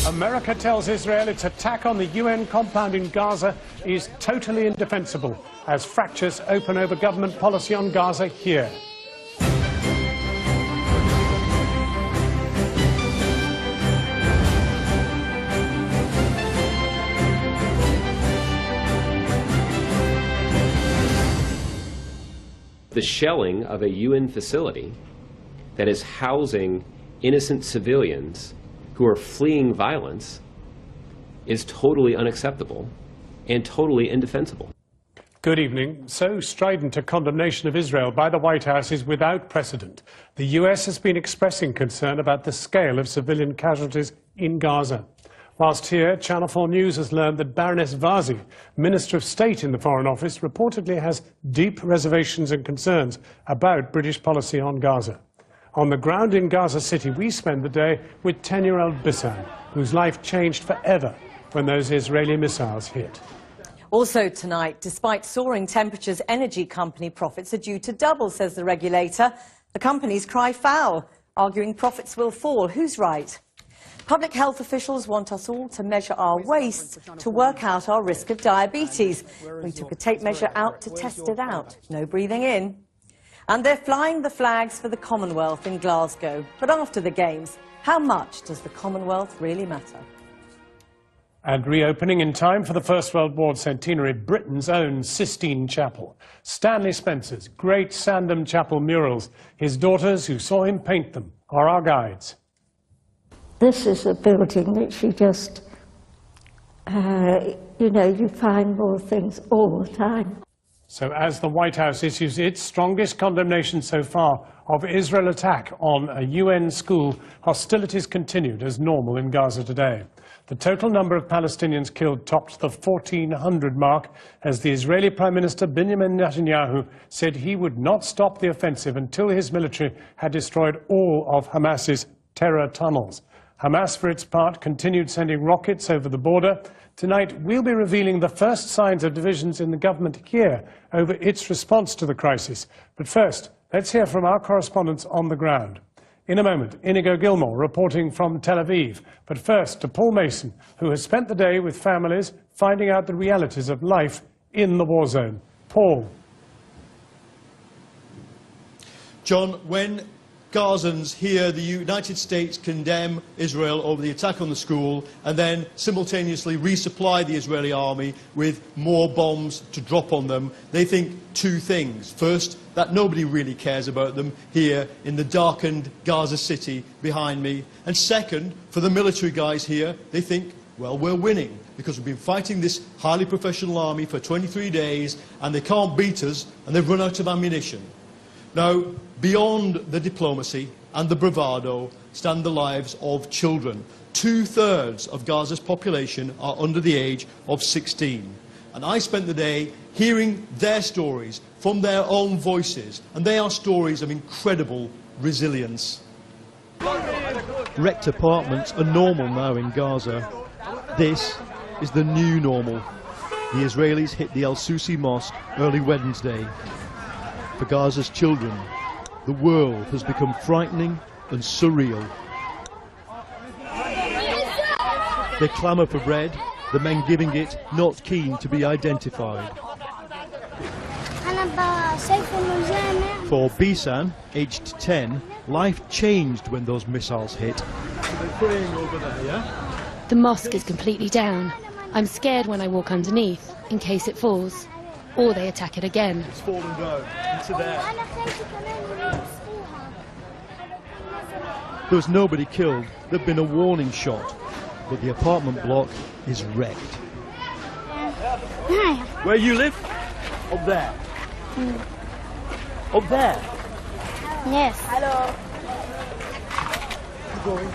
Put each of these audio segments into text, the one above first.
America tells Israel its attack on the UN compound in Gaza is totally indefensible as fractures open over government policy on Gaza here. The shelling of a UN facility that is housing innocent civilians who are fleeing violence is totally unacceptable and totally indefensible. Good evening. So strident a condemnation of Israel by the White House is without precedent. The US has been expressing concern about the scale of civilian casualties in Gaza. Whilst here, Channel 4 News has learned that Baroness Vazi, Minister of State in the Foreign Office, reportedly has deep reservations and concerns about British policy on Gaza. On the ground in Gaza City, we spend the day with 10-year-old Bissam, whose life changed forever when those Israeli missiles hit. Also tonight, despite soaring temperatures, energy company profits are due to double, says the regulator. The companies cry foul, arguing profits will fall. Who's right? Public health officials want us all to measure our waste to work out our risk of diabetes. We took a tape measure out to test it out. No breathing in. And they're flying the flags for the Commonwealth in Glasgow. But after the Games, how much does the Commonwealth really matter? And reopening in time for the First World War centenary, Britain's own Sistine Chapel. Stanley Spencer's great Sandham Chapel murals, his daughters who saw him paint them, are our guides. This is a building that you just, you find more things all the time. So as the White House issues its strongest condemnation so far of Israel attack on a UN school, hostilities continued as normal in Gaza today. The total number of Palestinians killed topped the 1,400 mark as the Israeli Prime Minister Benjamin Netanyahu said he would not stop the offensive until his military had destroyed all of Hamas's terror tunnels. Hamas, for its part, continued sending rockets over the border. Tonight, we'll be revealing the first signs of divisions in the government here over its response to the crisis. But first, let's hear from our correspondents on the ground. In a moment, Inigo Gilmore reporting from Tel Aviv. But first, to Paul Mason, who has spent the day with families finding out the realities of life in the war zone. Paul. John, when Gazans hear the United States condemn Israel over the attack on the school and then simultaneously resupply the Israeli army with more bombs to drop on them, they think two things. First, that nobody really cares about them here in the darkened Gaza City behind me. And second, for the military guys here, they think, well, we're winning because we've been fighting this highly professional army for 23 days and they can't beat us and they've run out of ammunition. Now, beyond the diplomacy and the bravado stand the lives of children. 2/3 of Gaza's population are under the age of 16. And I spent the day hearing their stories from their own voices, and they are stories of incredible resilience. Wrecked apartments are normal now in Gaza. This is the new normal. The Israelis hit the Al-Susi Mosque early Wednesday. For Gaza's children, the world has become frightening and surreal. They clamour for bread, the men giving it not keen to be identified. For Bisan, aged 10, life changed when those missiles hit. They're praying over there, yeah? The mosque is completely down. I'm scared when I walk underneath, in case it falls. Or they attack it again. It's fallen down into there. There was nobody killed. There'd been a warning shot, but the apartment block is wrecked. Where you live? Up there. Up there? Yes. Hello. Keep going.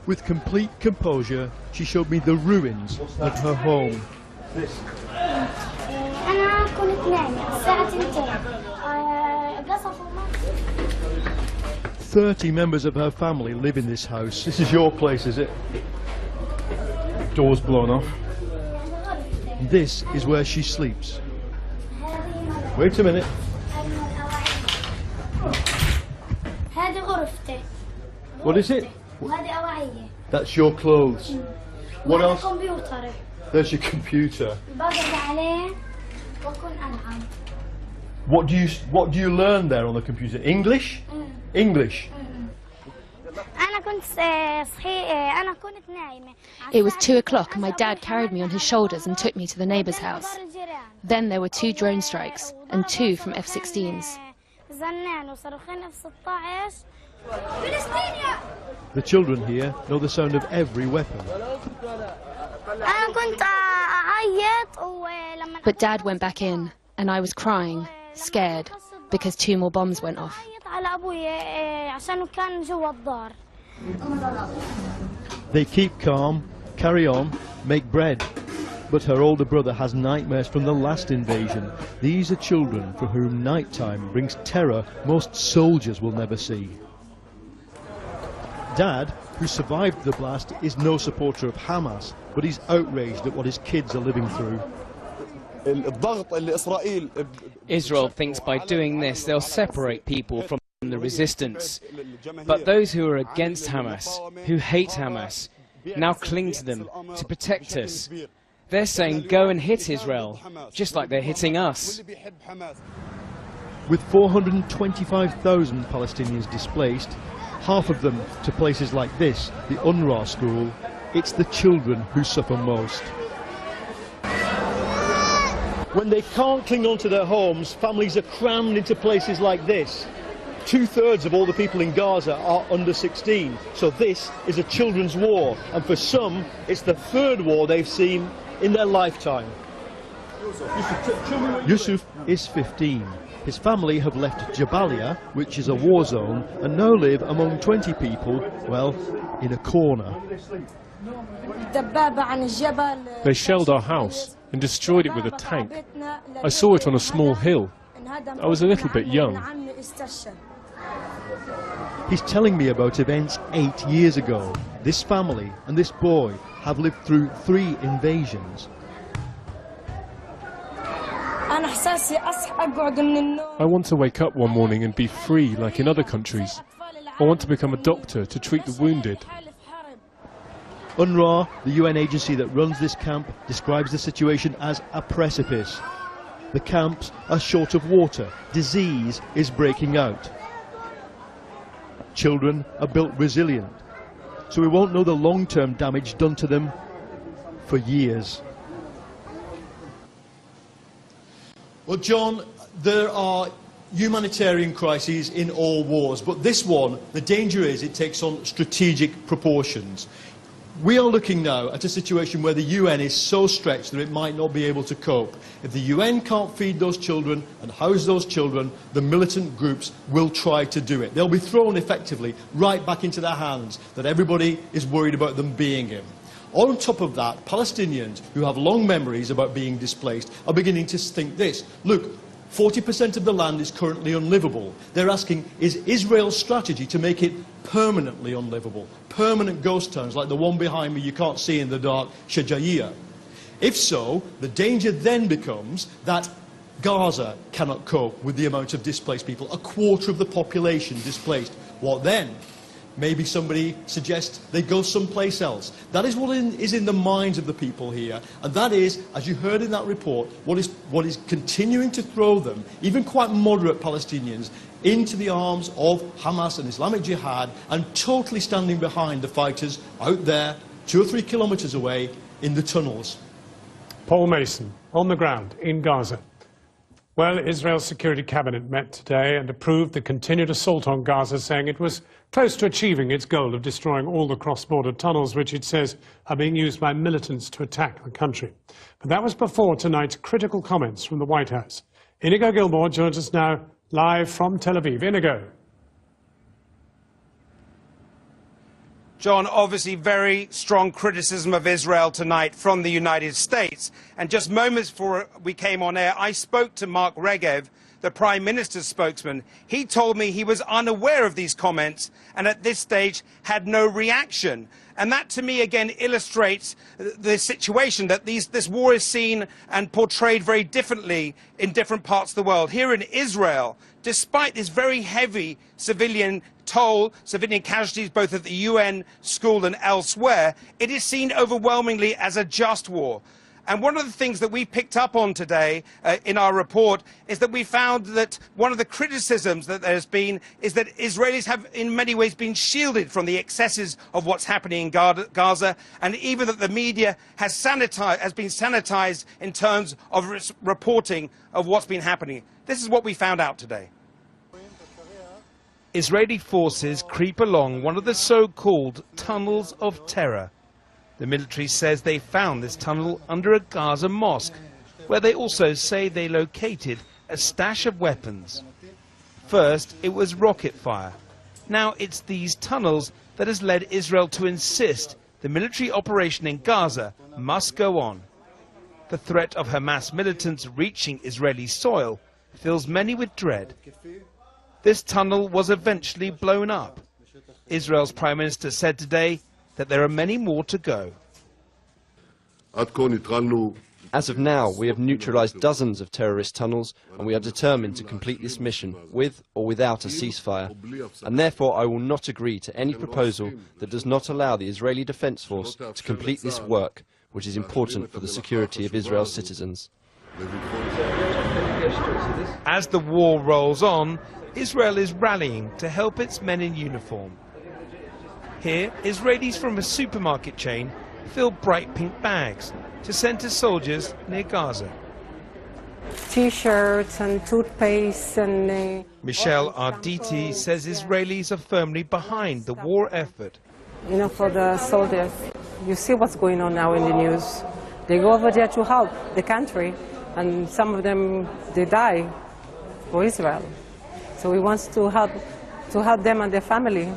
With complete composure, she showed me the ruins of her home. 30 members of her family live in this house. This is your place, is it? Door's blown off. This is where she sleeps. Wait a minute. What is it? That's your clothes. What else? There's your computer. What do you learn there on the computer? English? English. It was 2 o'clock and my dad carried me on his shoulders and took me to the neighbour's house. Then there were 2 drone strikes and 2 from F-16s. The children here know the sound of every weapon. But Dad went back in and I was crying, scared, because 2 more bombs went off. They keep calm, carry on, make bread. But her older brother has nightmares from the last invasion. These are children for whom nighttime brings terror most soldiers will never see. Dad, who survived the blast, is no supporter of Hamas, but he's outraged at what his kids are living through. Israel thinks by doing this they'll separate people from the resistance. But those who are against Hamas, who hate Hamas, now cling to them to protect us. They're saying go and hit Israel, just like they're hitting us. With 425,000 Palestinians displaced, half of them to places like this, the UNRWA school, it's the children who suffer most. When they can't cling on to their homes, families are crammed into places like this. 2/3 of all the people in Gaza are under 16, so this is a children's war, and for some, it's the 3rd war they've seen in their lifetime. Yusuf is 15. His family have left Jabalia, which is a war zone, and now live among 20 people, well, in a corner. They shelled our house and destroyed it with a tank. I saw it on a small hill. I was a little bit young. He's telling me about events 8 years ago. This family and this boy have lived through 3 invasions. I want to wake up one morning and be free like in other countries. I want to become a doctor to treat the wounded. UNRWA, the UN agency that runs this camp, describes the situation as a precipice. The camps are short of water. Disease is breaking out. Children are built resilient, so we won't know the long-term damage done to them for years. Well, John, there are humanitarian crises in all wars, but this one, the danger is it takes on strategic proportions. We are looking now at a situation where the UN is so stretched that it might not be able to cope. If the UN can't feed those children and house those children, the militant groups will try to do it. They'll be thrown effectively right back into their hands that everybody is worried about them being in. On top of that, Palestinians who have long memories about being displaced are beginning to think this. Look, 40% of the land is currently unlivable. They're asking, is Israel's strategy to make it permanently unlivable? Permanent ghost towns like the one behind me you can't see in the dark, Shajaiya. If so, the danger then becomes that Gaza cannot cope with the amount of displaced people, 1/4 of the population displaced. What then? Maybe somebody suggests they go someplace else. That is what is in the minds of the people here. And that is, as you heard in that report, what is continuing to throw them, even quite moderate Palestinians, into the arms of Hamas and Islamic Jihad, and totally standing behind the fighters out there, 2 or 3 kilometres away, in the tunnels. Paul Mason, on the ground in Gaza. Well, Israel's Security Cabinet met today and approved the continued assault on Gaza, saying it was close to achieving its goal of destroying all the cross-border tunnels, which it says are being used by militants to attack the country. But that was before tonight's critical comments from the White House. Inigo Gilmore joins us now live from Tel Aviv. Inigo. John, obviously very strong criticism of Israel tonight from the United States. And just moments before we came on air, I spoke to Mark Regev, the Prime Minister's spokesman. He told me he was unaware of these comments and at this stage had no reaction. And that, to me, again, illustrates the situation that this war is seen and portrayed very differently in different parts of the world. Here in Israel, despite this very heavy civilian toll, civilian casualties both at the UN school and elsewhere, it is seen overwhelmingly as a just war. And one of the things that we picked up on today in our report is that we found that one of the criticisms that there's been is that Israelis have in many ways been shielded from the excesses of what's happening in Gaza, and even that the media has been sanitized in terms of reporting of what's been happening. This is what we found out today. Israeli forces creep along one of the so-called tunnels of terror. The military says they found this tunnel under a Gaza mosque, where they also say they located a stash of weapons. First, it was rocket fire. Now it's these tunnels that has led Israel to insist the military operation in Gaza must go on. The threat of Hamas militants reaching Israeli soil fills many with dread. This tunnel was eventually blown up. Israel's Prime Minister said today that there are many more to go. As of now, we have neutralized dozens of terrorist tunnels, and we are determined to complete this mission with or without a ceasefire. And therefore I will not agree to any proposal that does not allow the Israeli Defense Force to complete this work, which is important for the security of Israel's citizens. As the war rolls on, Israel is rallying to help its men in uniform. Here, Israelis from a supermarket chain fill bright pink bags to send to soldiers near Gaza. T-shirts and toothpaste and... Michelle Arditi says Israelis are firmly behind the war effort. You know, for the soldiers, you see what's going on now in the news. They go over there to help the country, and some of them, they die for Israel. So we want to help them and their family.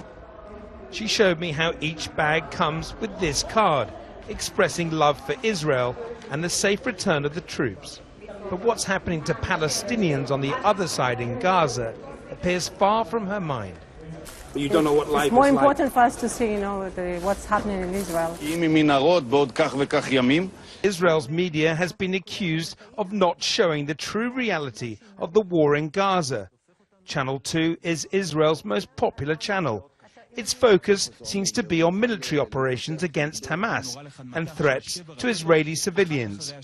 She showed me how each bag comes with this card, expressing love for Israel and the safe return of the troops. But what's happening to Palestinians on the other side in Gaza appears far from her mind. You don't know what life is like. It's more important for us to see, you know, what's happening in Israel. Israel's media has been accused of not showing the true reality of the war in Gaza. Channel 2 is Israel's most popular channel. Its focus seems to be on military operations against Hamas and threats to Israeli civilians.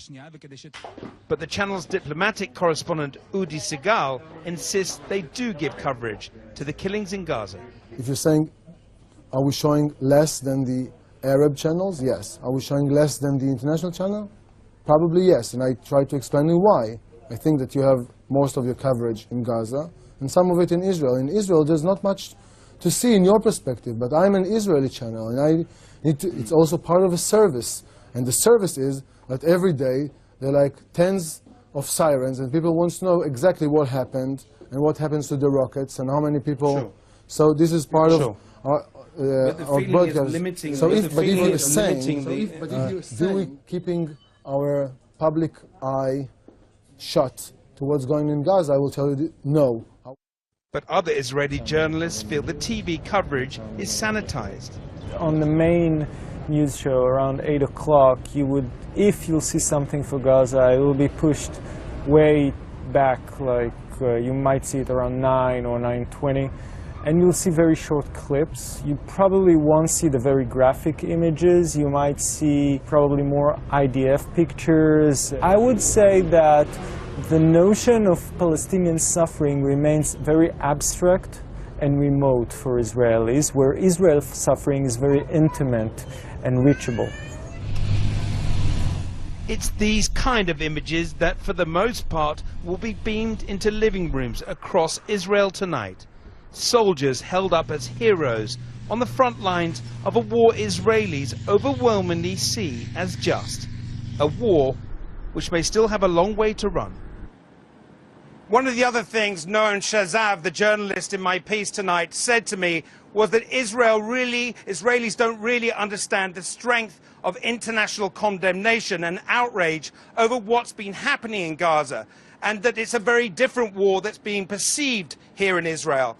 But the channel's diplomatic correspondent Udi Segal insists they do give coverage to the killings in Gaza. If you're saying, are we showing less than the Arab channels? Yes. Are we showing less than the international channel? Probably yes, and I try to explain why. I think that you have most of your coverage in Gaza and some of it in Israel. In Israel, there's not much to see in your perspective, but I'm an Israeli channel, and I need to, it's also part of a service. And the service is that every day there are like tens of sirens, and people want to know exactly what happened and what happens to the rockets and how many people. Sure. So this is part of our broadcast. So if you're saying, do we keeping our public eye shut to what's going on in Gaza? I will tell you no. But other Israeli journalists feel the TV coverage is sanitized. On the main news show around 8 o'clock, if you'll see something for Gaza, it will be pushed way back, like you might see it around 9 or 9:20, and you'll see very short clips. You probably won't see the very graphic images. You might see probably more IDF pictures. I would say that the notion of Palestinian suffering remains very abstract and remote for Israelis, where Israel's suffering is very intimate and reachable. It's these kind of images that, for the most part, will be beamed into living rooms across Israel tonight. Soldiers held up as heroes on the front lines of a war Israelis overwhelmingly see as just. A war which may still have a long way to run. One of the other things Noam Shazav, the journalist in my piece tonight, said to me was that Israelis don't really understand the strength of international condemnation and outrage over what's been happening in Gaza. and that it's a very different war that's being perceived here in Israel.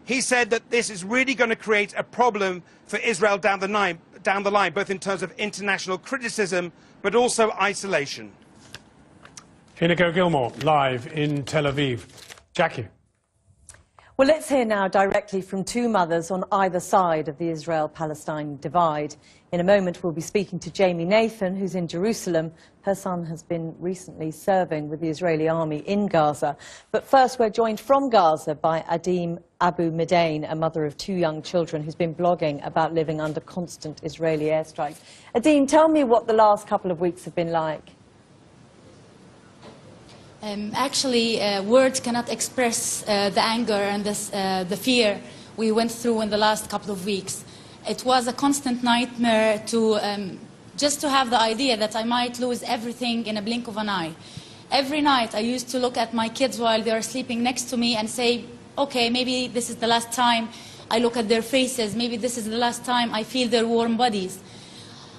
He said that this is really going to create a problem for Israel down the line, both in terms of international criticism, but also isolation. Inigo Gilmore, live in Tel Aviv. Jackie. Well, let's hear now directly from two mothers on either side of the Israel-Palestine divide. In a moment, we'll be speaking to Jamie Nathan, who's in Jerusalem. Her son has been recently serving with the Israeli army in Gaza. But first, we're joined from Gaza by Adim Abu Midain, a mother of two young children who's been blogging about living under constant Israeli airstrikes. Adim, tell me what the last couple of weeks have been like. Actually, words cannot express the anger and the fear we went through in the last couple of weeks. It was a constant nightmare to just to have the idea that I might lose everything in a blink of an eye. Every night I used to look at my kids while they are sleeping next to me and say, okay, maybe this is the last time I look at their faces, maybe this is the last time I feel their warm bodies.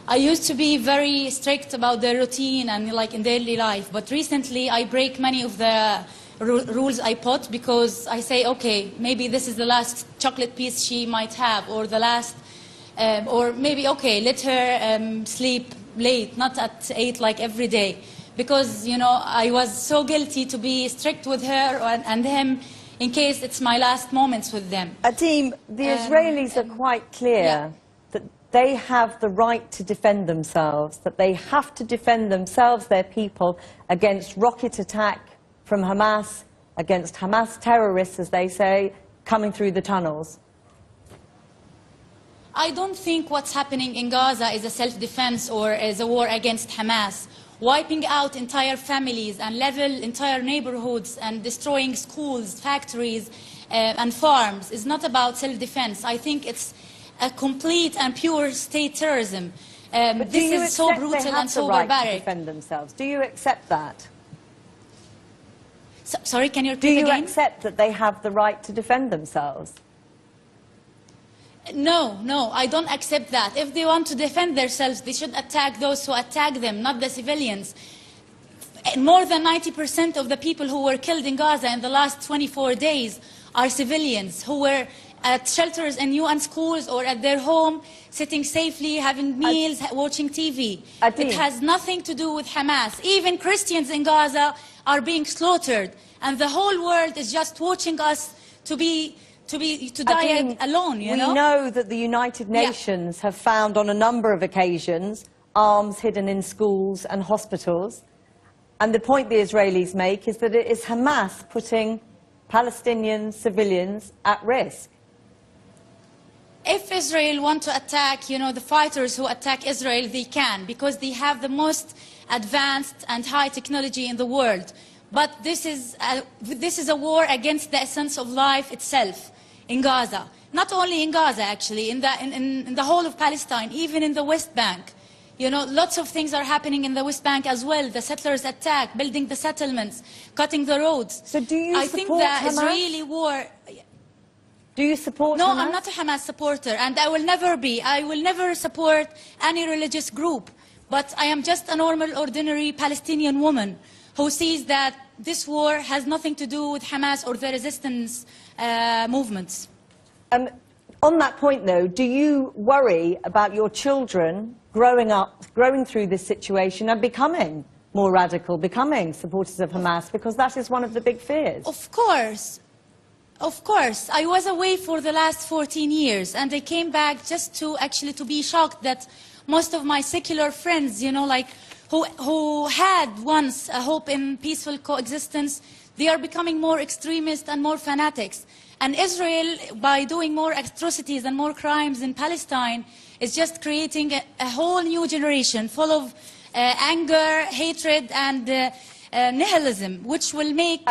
I used to be very strict about their routine and like in daily life, but recently I break many of the rules I put because I say, okay, maybe this is the last chocolate piece she might have, or the last, or maybe, okay, let her sleep late, not at 8 like every day. Because, you know, I was so guilty to be strict with her and him in case it's my last moments with them. Adim, the Israelis are quite clear that they have the right to defend themselves, that they have to defend themselves, their people, against rocket attack from Hamas, against Hamas terrorists, as they say, coming through the tunnels. I don't think what's happening in Gaza is a self-defense or is a war against Hamas. Wiping out entire families and level entire neighborhoods and destroying schools, factories, and farms is not about self-defense. I think it's a complete and pure state terrorism. This is so brutal and so barbaric. To defend themselves? Do you accept that? Sorry, can you repeat again? Do you accept that they have the right to defend themselves? No, no, I don't accept that. If they want to defend themselves, they should attack those who attack them, not the civilians. More than 90% of the people who were killed in Gaza in the last 24 days are civilians who were at shelters in UN schools or at their home, sitting safely, having meals, watching TV. It has nothing to do with Hamas. Even Christians in Gaza are being slaughtered, and the whole world is just watching us to die alone, you know? We know that the United Nations have found on a number of occasions arms hidden in schools and hospitals. And the point the Israelis make is that it is Hamas putting Palestinian civilians at risk. If Israel want to attack, you know, the fighters who attack Israel, they can, because they have the most advanced and high technology in the world. But this is a war against the essence of life itself in Gaza. Not only in Gaza, actually, in the whole of Palestine, even in the West Bank. You know, lots of things are happening in the West Bank as well. The settlers attack, building the settlements, cutting the roads. So do you I think the Israeli war... Do you support No, Hamas? I'm not a Hamas supporter, and I will never be. I will never support any religious group. But I am just a normal, ordinary Palestinian woman who sees that this war has nothing to do with Hamas or the resistance movements. On that point, though, do you worry about your children growing through this situation and becoming more radical, becoming supporters of Hamas? Because that is one of the big fears. Of course. Of course. I was away for the last 14 years, and I came back just to be shocked that most of my secular friends, you know, like, who had once a hope in peaceful coexistence, they are becoming more extremist and more fanatics. And Israel, by doing more atrocities and more crimes in Palestine, is just creating a whole new generation full of anger, hatred, and nihilism, which will make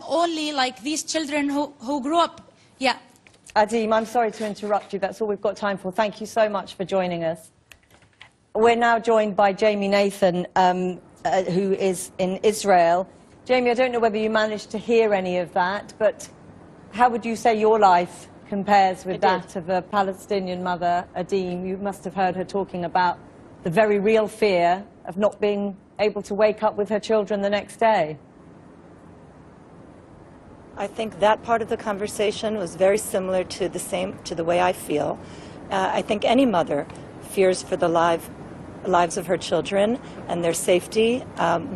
only like these children who grew up. Yeah. Adim, I'm sorry to interrupt you. That's all we've got time for. Thank you so much for joining us. We're now joined by Jamie Nathan, who is in Israel. Jamie, I don't know whether you managed to hear any of that, but how would you say your life compares with that of a Palestinian mother, Adim? You must have heard her talking about the very real fear of not being able to wake up with her children the next day. I think that part of the conversation was very similar to the way I feel. I think any mother fears for the lives of her children and their safety,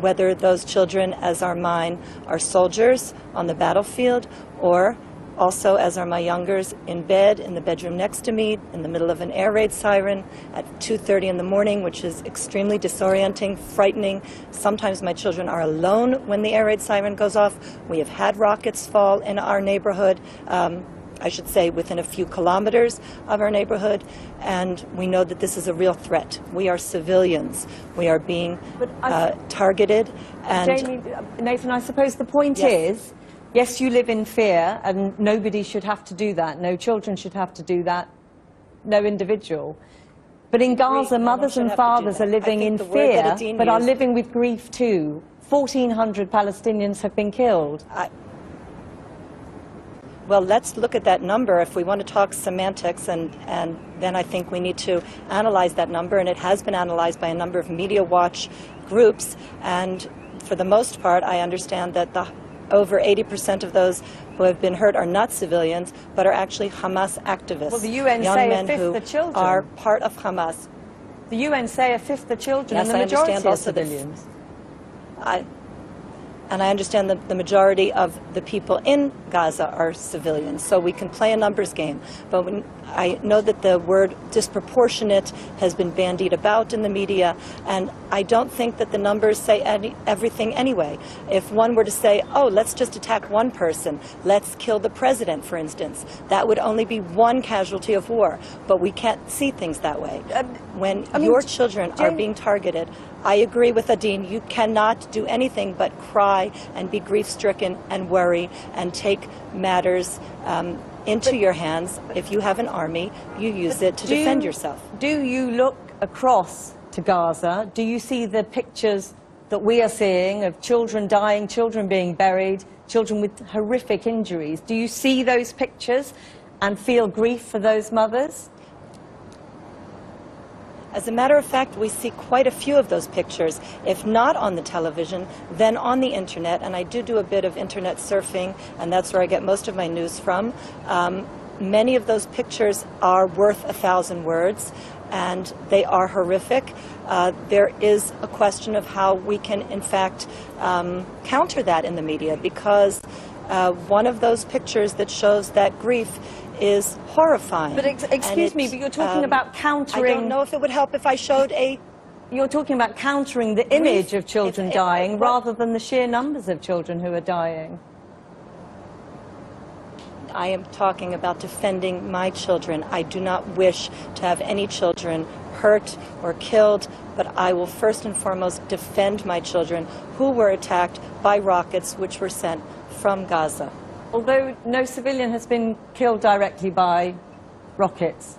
whether those children, as are mine, are soldiers on the battlefield, or also, as are my youngers, in bed, in the bedroom next to me, in the middle of an air raid siren at 2:30 in the morning, which is extremely disorienting, frightening. Sometimes my children are alone when the air raid siren goes off. We have had rockets fall in our neighborhood, I should say within a few kilometers of our neighborhood, and we know that this is a real threat. We are civilians. We are being targeted. And Jamie, Nathan, I suppose the point is, yes, you live in fear, and nobody should have to do that. No children should have to do that. No individual. But in Gaza, mothers and fathers are living in fear, but are living with grief too. 1,400 Palestinians have been killed. Well, let's look at that number if we want to talk semantics, and then I think we need to analyze that number, and it has been analyzed by a number of media watch groups, and for the most part, I understand that over 80% of those who have been hurt are not civilians, but are actually Hamas activists. Well, the UN young say men a fifth who of children are part of Hamas. The UN say a fifth of children, Yes, and the majority I understand are also civilians. And I understand that the majority of the people in Gaza are civilians, so we can play a numbers game. But I know that the word disproportionate has been bandied about in the media, and I don't think that the numbers say everything anyway. If one were to say, oh, let's just attack one person, let's kill the president, for instance, that would only be one casualty of war. But we can't see things that way. When your children are being targeted, I agree with Adine, you cannot do anything but cry and be grief-stricken and worry and take matters into your hands. If you have an army, you use it to defend yourself. Do you look across to Gaza? Do you see the pictures that we are seeing of children dying, children being buried, children with horrific injuries? Do you see those pictures and feel grief for those mothers? As a matter of fact, we see quite a few of those pictures, if not on the television, then on the internet, and I do a bit of internet surfing, and that's where I get most of my news from. Many of those pictures are worth 1,000 words, and they are horrific. There is a question of how we can, in fact, counter that in the media, because one of those pictures that shows that grief is horrifying. But excuse me, but you're talking about countering... I don't know if it would help if I showed a... You're talking about countering the image of children dying rather than the sheer numbers of children who are dying. I am talking about defending my children. I do not wish to have any children hurt or killed, but I will first and foremost defend my children who were attacked by rockets which were sent from Gaza. Although no civilian has been killed directly by rockets.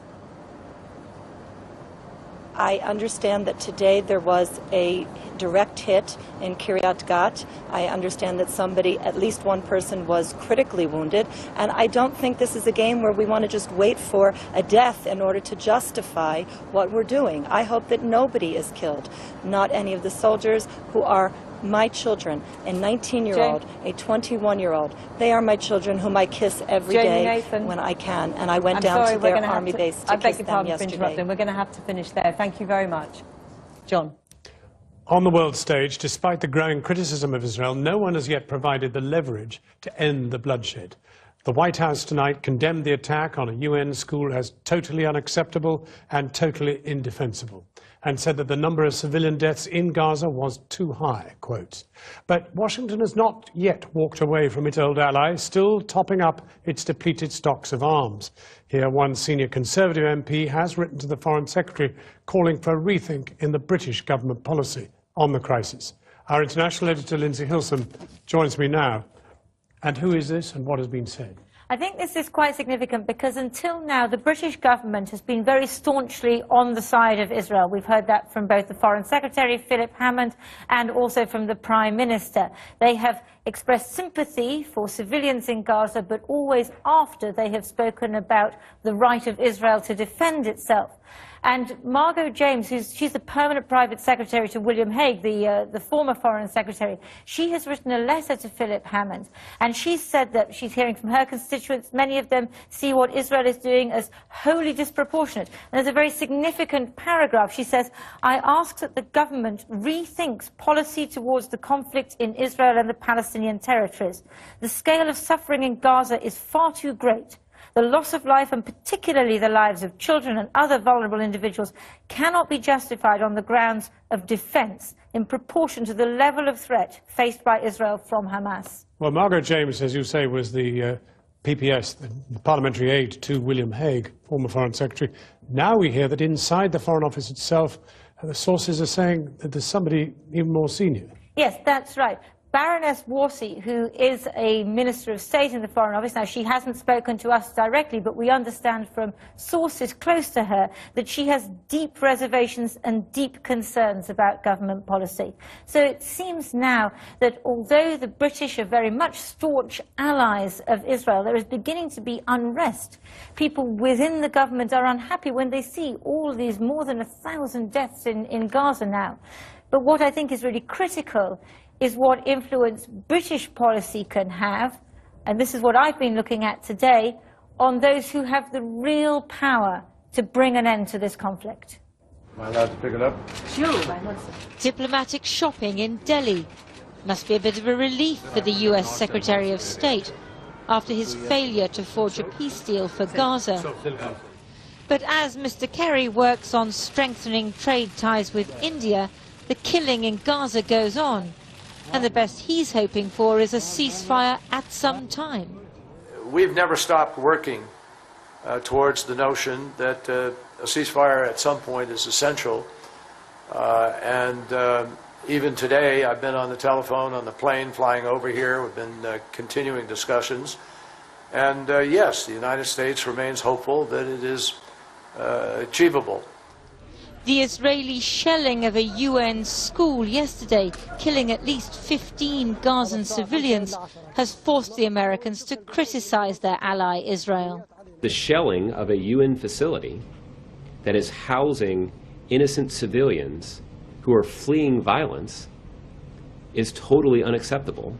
I understand that today there was a direct hit in Kiryat Gat. I understand that at least one person was critically wounded, and I don't think this is a game where we want to just wait for a death in order to justify what we're doing. I hope that nobody is killed, not any of the soldiers who are my children, a 19-year-old, a 21-year-old. They are my children whom I kiss every day when I can. And I went down to their army base to kiss them yesterday. We're going to have to finish there. Thank you very much. John. On the world stage, despite the growing criticism of Israel, no one has yet provided the leverage to end the bloodshed. The White House tonight condemned the attack on a UN school as totally unacceptable and totally indefensible, and said that the number of civilian deaths in Gaza was too high, quotes. But Washington has not yet walked away from its old ally, still topping up its depleted stocks of arms. Here, one senior Conservative MP has written to the Foreign Secretary calling for a rethink in the British government policy on the crisis. Our international editor, Lindsay Hilson, joins me now. And who is this and what has been said? I think this is quite significant because until now the British government has been very staunchly on the side of Israel. We've heard that from both the Foreign Secretary, Philip Hammond, and also from the Prime Minister. They have expressed sympathy for civilians in Gaza, but always after they have spoken about the right of Israel to defend itself. And Margot James, she's the permanent private secretary to William Hague, the former foreign secretary, she has written a letter to Philip Hammond, and she said that she's hearing from her constituents, many of them see what Israel is doing as wholly disproportionate. And there's a very significant paragraph. She says, I ask that the government rethinks policy towards the conflict in Israel and the Palestinian territories. The scale of suffering in Gaza is far too great. The loss of life, and particularly the lives of children and other vulnerable individuals, cannot be justified on the grounds of defence in proportion to the level of threat faced by Israel from Hamas. Well, Margaret James, as you say, was the PPS, the parliamentary aide to William Hague, former Foreign Secretary. Now we hear that inside the Foreign Office itself, the sources are saying that there's somebody even more senior. Yes, that's right. Baroness Warsi, who is a Minister of State in the Foreign Office, now she hasn't spoken to us directly, but we understand from sources close to her that she has deep reservations and deep concerns about government policy. So it seems now that although the British are very much staunch allies of Israel, there is beginning to be unrest. People within the government are unhappy when they see all these more than 1,000 deaths in Gaza now. But what I think is really critical is what influence British policy can have, and this is what I've been looking at today, on those who have the real power to bring an end to this conflict. Am I allowed to pick it up? Sure. Diplomatic shopping in Delhi must be a bit of a relief for the US Secretary of State after his failure to forge a peace deal for Gaza. But as Mr. Kerry works on strengthening trade ties with India, the killing in Gaza goes on. And the best he's hoping for is a ceasefire at some time. We've never stopped working towards the notion that a ceasefire at some point is essential. Even today, I've been on the telephone, on the plane flying over here. We've been continuing discussions. And yes, the United States remains hopeful that it is achievable. The Israeli shelling of a UN school yesterday, killing at least 15 Gazan civilians, has forced the Americans to criticize their ally Israel. The shelling of a UN facility that is housing innocent civilians who are fleeing violence is totally unacceptable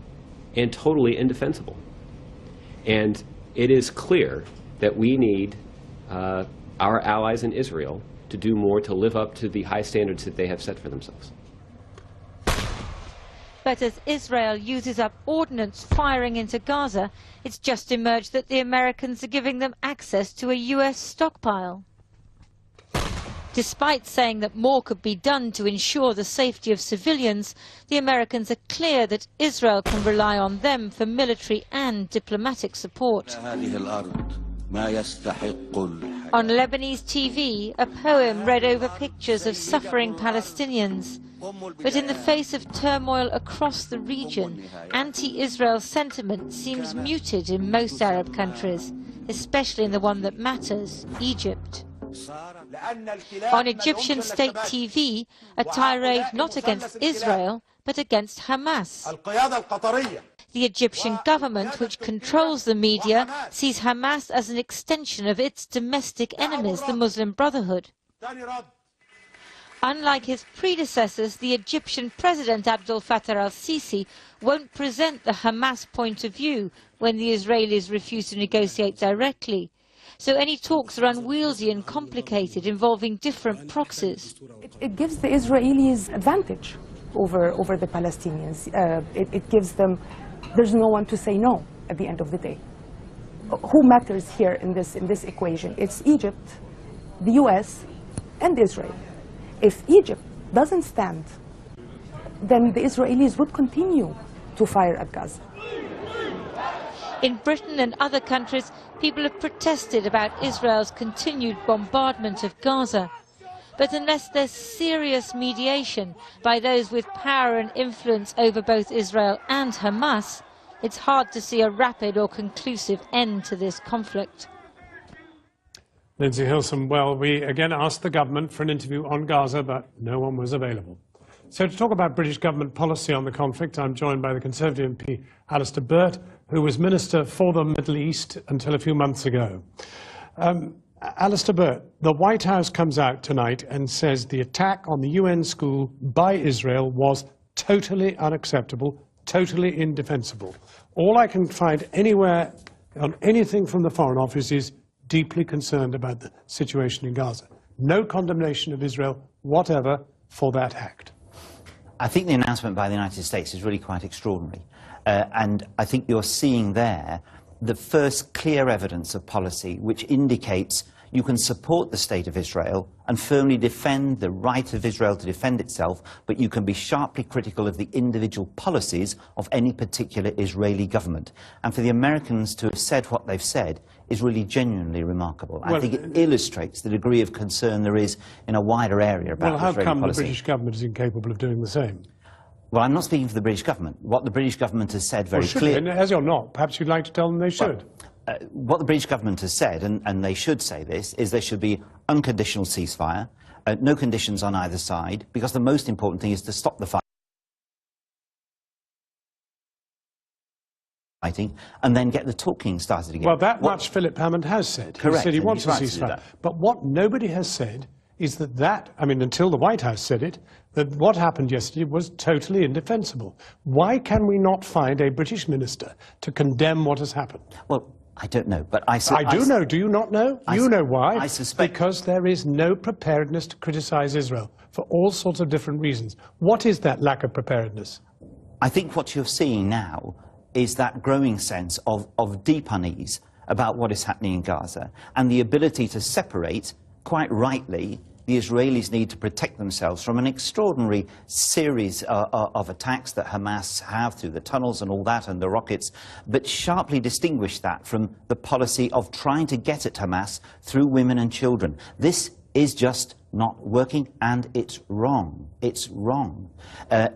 and totally indefensible. And it is clear that we need our allies in Israel to do more to live up to the high standards that they have set for themselves. But as Israel uses up ordnance firing into Gaza, it's just emerged that the Americans are giving them access to a US stockpile. Despite saying that more could be done to ensure the safety of civilians, the Americans are clear that Israel can rely on them for military and diplomatic support. On Lebanese TV, a poem read over pictures of suffering Palestinians. But in the face of turmoil across the region, anti-Israel sentiment seems muted in most Arab countries, especially in the one that matters, Egypt. On Egyptian state TV, a tirade not against Israel, but against Hamas. The Egyptian government, which controls the media, sees Hamas as an extension of its domestic enemies, the Muslim Brotherhood. Unlike his predecessors, the Egyptian President Abdel Fattah al-Sisi won't present the Hamas point of view when the Israelis refuse to negotiate directly. So any talks are unwieldy and complicated, involving different proxies. It gives the Israelis advantage over the Palestinians. It gives them, there's no one to say no at the end of the day. Who matters here in this equation? It's Egypt, the US, and Israel. If Egypt doesn't stand, then the Israelis would continue to fire at Gaza. In Britain and other countries, people have protested about Israel's continued bombardment of Gaza. But unless there's serious mediation by those with power and influence over both Israel and Hamas, it's hard to see a rapid or conclusive end to this conflict. Lindsay Hilson, well, we again asked the government for an interview on Gaza, but no one was available. So to talk about British government policy on the conflict, I'm joined by the Conservative MP Alistair Burt, who was Minister for the Middle East until a few months ago. Alistair Burt, the White House comes out tonight and says the attack on the UN school by Israel was totally unacceptable, totally indefensible. All I can find anywhere on anything from the Foreign Office is deeply concerned about the situation in Gaza. No condemnation of Israel, whatever, for that act. I think the announcement by the United States is really quite extraordinary. And I think you're seeing there the first clear evidence of policy which indicates you can support the state of Israel and firmly defend the right of Israel to defend itself, but you can be sharply critical of the individual policies of any particular Israeli government. And for the Americans to have said what they've said is really genuinely remarkable. I think it illustrates the degree of concern there is in a wider area about Israeli policy. Well, how come the British government is incapable of doing the same? Well, I'm not speaking for the British government. What the British government has said very clearly... As you're not, perhaps you'd like to tell them they should. Well, what the British government has said, and they should say this, is there should be unconditional ceasefire, no conditions on either side, because the most important thing is to stop the fighting and then get the talking started again. Well, that much Philip Hammond has said. Correct. He said he wants a ceasefire. But what nobody has said is that, I mean, until the White House said it, that what happened yesterday was totally indefensible. Why can we not find a British minister to condemn what has happened? Well, I don't know, but I do know. Do you not know? You know why. I suspect. Because there is no preparedness to criticize Israel for all sorts of different reasons. What is that lack of preparedness? I think what you're seeing now is that growing sense of deep unease about what is happening in Gaza and the ability to separate, quite rightly, the Israelis need to protect themselves from an extraordinary series of attacks that Hamas have through the tunnels and all that and the rockets, but sharply distinguish that from the policy of trying to get at Hamas through women and children. This is just not working, and it's wrong. It's wrong.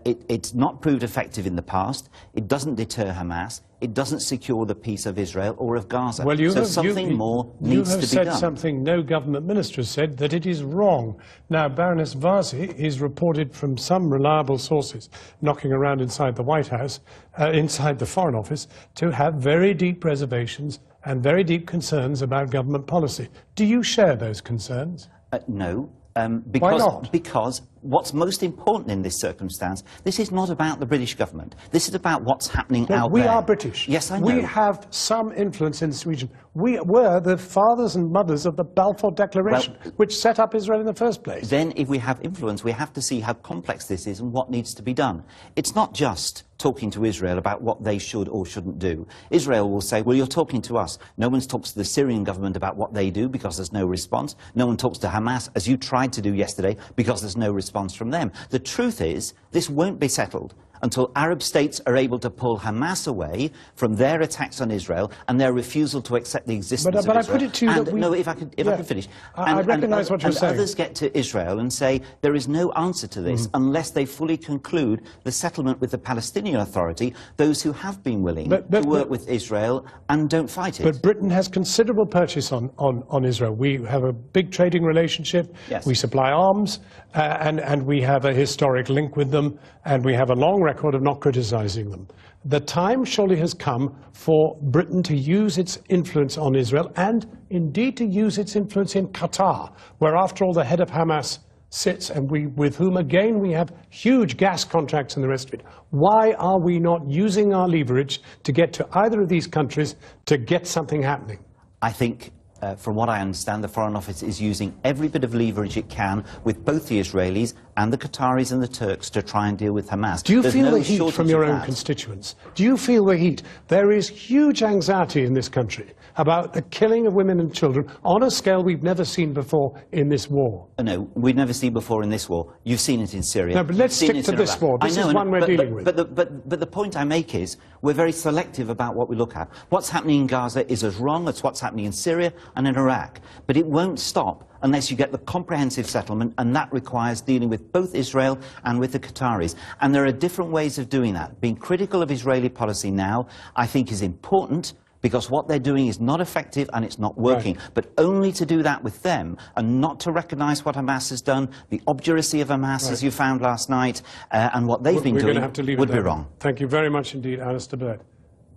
It's not proved effective in the past. It doesn't deter Hamas. It doesn't secure the peace of Israel or of Gaza. Well, something more needs to be done. You have said something no government minister has said, that it is wrong. Now, Baroness Varsi is reported from some reliable sources knocking around inside the White House, inside the Foreign Office, to have very deep reservations and very deep concerns about government policy. Do you share those concerns? No. Why not? Because what's most important in this circumstance, this is not about the British government. This is about what's happening out there. We are British. Yes, I know. We have some influence in this region. We were the fathers and mothers of the Balfour Declaration, which set up Israel in the first place. Then, if we have influence, we have to see how complex this is and what needs to be done. It's not just talking to Israel about what they should or shouldn't do. Israel will say, well, you're talking to us. No one talks to the Syrian government about what they do because there's no response. No one talks to Hamas, as you tried to do yesterday, because there's no response from them. The truth is, this won't be settled until Arab states are able to pull Hamas away from their attacks on Israel and their refusal to accept the existence of Israel. But I put it to you that no, if I could finish. I recognise what you're saying. And others get to Israel and say there is no answer to this unless they fully conclude the settlement with the Palestinian Authority, those who have been willing to work with Israel and don't fight it. But Britain has considerable purchase on Israel. We have a big trading relationship. Yes. We supply arms, and we have a historic link with them, and we have a long record of not criticizing them. The time surely has come for Britain to use its influence on Israel and indeed to use its influence in Qatar, where after all the head of Hamas sits and with whom again we have huge gas contracts and the rest of it. Why are we not using our leverage to get to either of these countries to get something happening? I think from what I understand, the Foreign Office is using every bit of leverage it can with both the Israelis and the Qataris and the Turks to try and deal with Hamas. Do you feel the heat from your own constituents? Do you feel the heat? There is huge anxiety in this country about the killing of women and children on a scale we've never seen before in this war. No, we've never seen before in this war. You've seen it in Syria. No, but let's stick to this war. This is one we're dealing with. But the point I make is we're very selective about what we look at. What's happening in Gaza is as wrong as what's happening in Syria and in Iraq. But it won't stop unless you get the comprehensive settlement, and that requires dealing with both Israel and with the Qataris. And there are different ways of doing that. Being critical of Israeli policy now, I think, is important, because what they're doing is not effective and it's not working. Right. But only to do that with them and not to recognise what Hamas has done, the obduracy of Hamas, as you found last night, and what they've been doing would be wrong. Thank you very much indeed, Alistair Bird.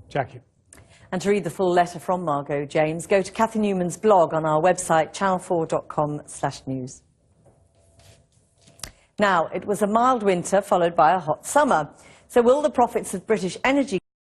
Jackie. And to read the full letter from Margot James, go to Cathy Newman's blog on our website, channel4.com/news. Now, it was a mild winter followed by a hot summer. So will the profits of British energy